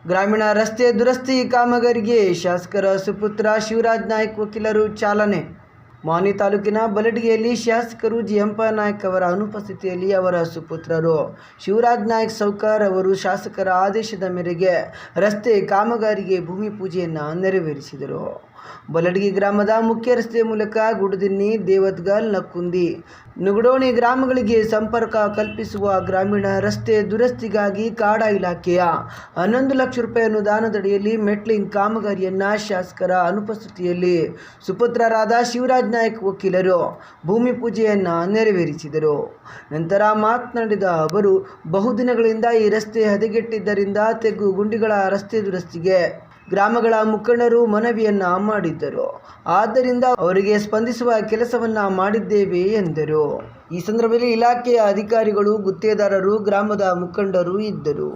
ಗ್ರಾಮೀಣ ರಸ್ತೆ ದುರಸ್ತಿ ಕಾಮಗಾರಿಗೆ ಶಾಸಕರ ಸುಪುತ್ರ ಶಿವರಾಜ್ ನಾಯ್ಕ್ ವಕೀಲರು ಚಾಲನೆ. ಮಾನ್ವಿ ತಾಲೂಕಿನ ಬಲಟಗಿಯಲ್ಲಿ ಶಾಸಕರು ಜಿಯಂಪ ನಾಯ್ಕ್ ಅವರ ಅನುಪಸ್ಥಿತಿಯಲ್ಲಿ ಅವರ ಸುಪುತ್ರರು ಶಿವರಾಜ್ ನಾಯ್ಕ್ ಸೌಕರ್ ಅವರು ಶಾಸಕರ ಆದೇಶದ ಮೇರೆಗೆ ರಸ್ತೆ ಕಾಮಗಾರಿಗೆ ಭೂಮಿ ಪೂಜೆಯನ್ನು ನೆರವೇರಿಸಿದರು. ಬಲಟಗಿ ಗ್ರಾಮದ ಮುಖ್ಯ ರಸ್ತೆ ಮೂಲಕ ಗುಡದಿನ್ನಿ, ದೇವತ್ಗಲ್, ನಕ್ಕುಂದಿ, ನುಗಡೋಣಿ ಗ್ರಾಮಗಳಿಗೆ ಸಂಪರ್ಕ ಕಲ್ಪಿಸುವ ಗ್ರಾಮೀಣ ರಸ್ತೆ ದುರಸ್ತಿಗಾಗಿ ಕಾಡಾ ಇಲಾಖೆಯ 11 ಲಕ್ಷ ರೂಪಾಯಿ ಅನುದಾನದಡಿಯಲ್ಲಿ ಮೆಟ್ಲಿಂಗ್ ಕಾಮಗಾರಿಯನ್ನು ಶಾಸಕರ ಅನುಪಸ್ಥಿತಿಯಲ್ಲಿ ಸುಪುತ್ರರಾದ ಶಿವರಾಜ್ ನಾಯ್ಕ್ ವಕೀಲರು ಭೂಮಿ ಪೂಜೆಯನ್ನು ನೆರವೇರಿಸಿದರು. ನಂತರ ಮಾತನಾಡಿದ ಅವರು, ಬಹುದಿನಗಳಿಂದ ಈ ರಸ್ತೆ ಹದಗೆಟ್ಟಿದ್ದರಿಂದ ತೆಗ್ಗು ಗುಂಡಿಗಳ ರಸ್ತೆ ದುರಸ್ತಿಗೆ ಗ್ರಾಮಗಳ ಮುಖಂಡರು ಮನವಿಯನ್ನ ಮಾಡಿದ್ದರು. ಆದ್ದರಿಂದ ಅವರಿಗೆ ಸ್ಪಂದಿಸುವ ಕೆಲಸವನ್ನ ಮಾಡಿದ್ದೇವೆ ಎಂದರು. ಈ ಸಂದರ್ಭದಲ್ಲಿ ಇಲಾಖೆಯ ಅಧಿಕಾರಿಗಳು, ಗುತ್ತೇದಾರರು, ಗ್ರಾಮದ ಮುಖಂಡರು ಇದ್ದರು.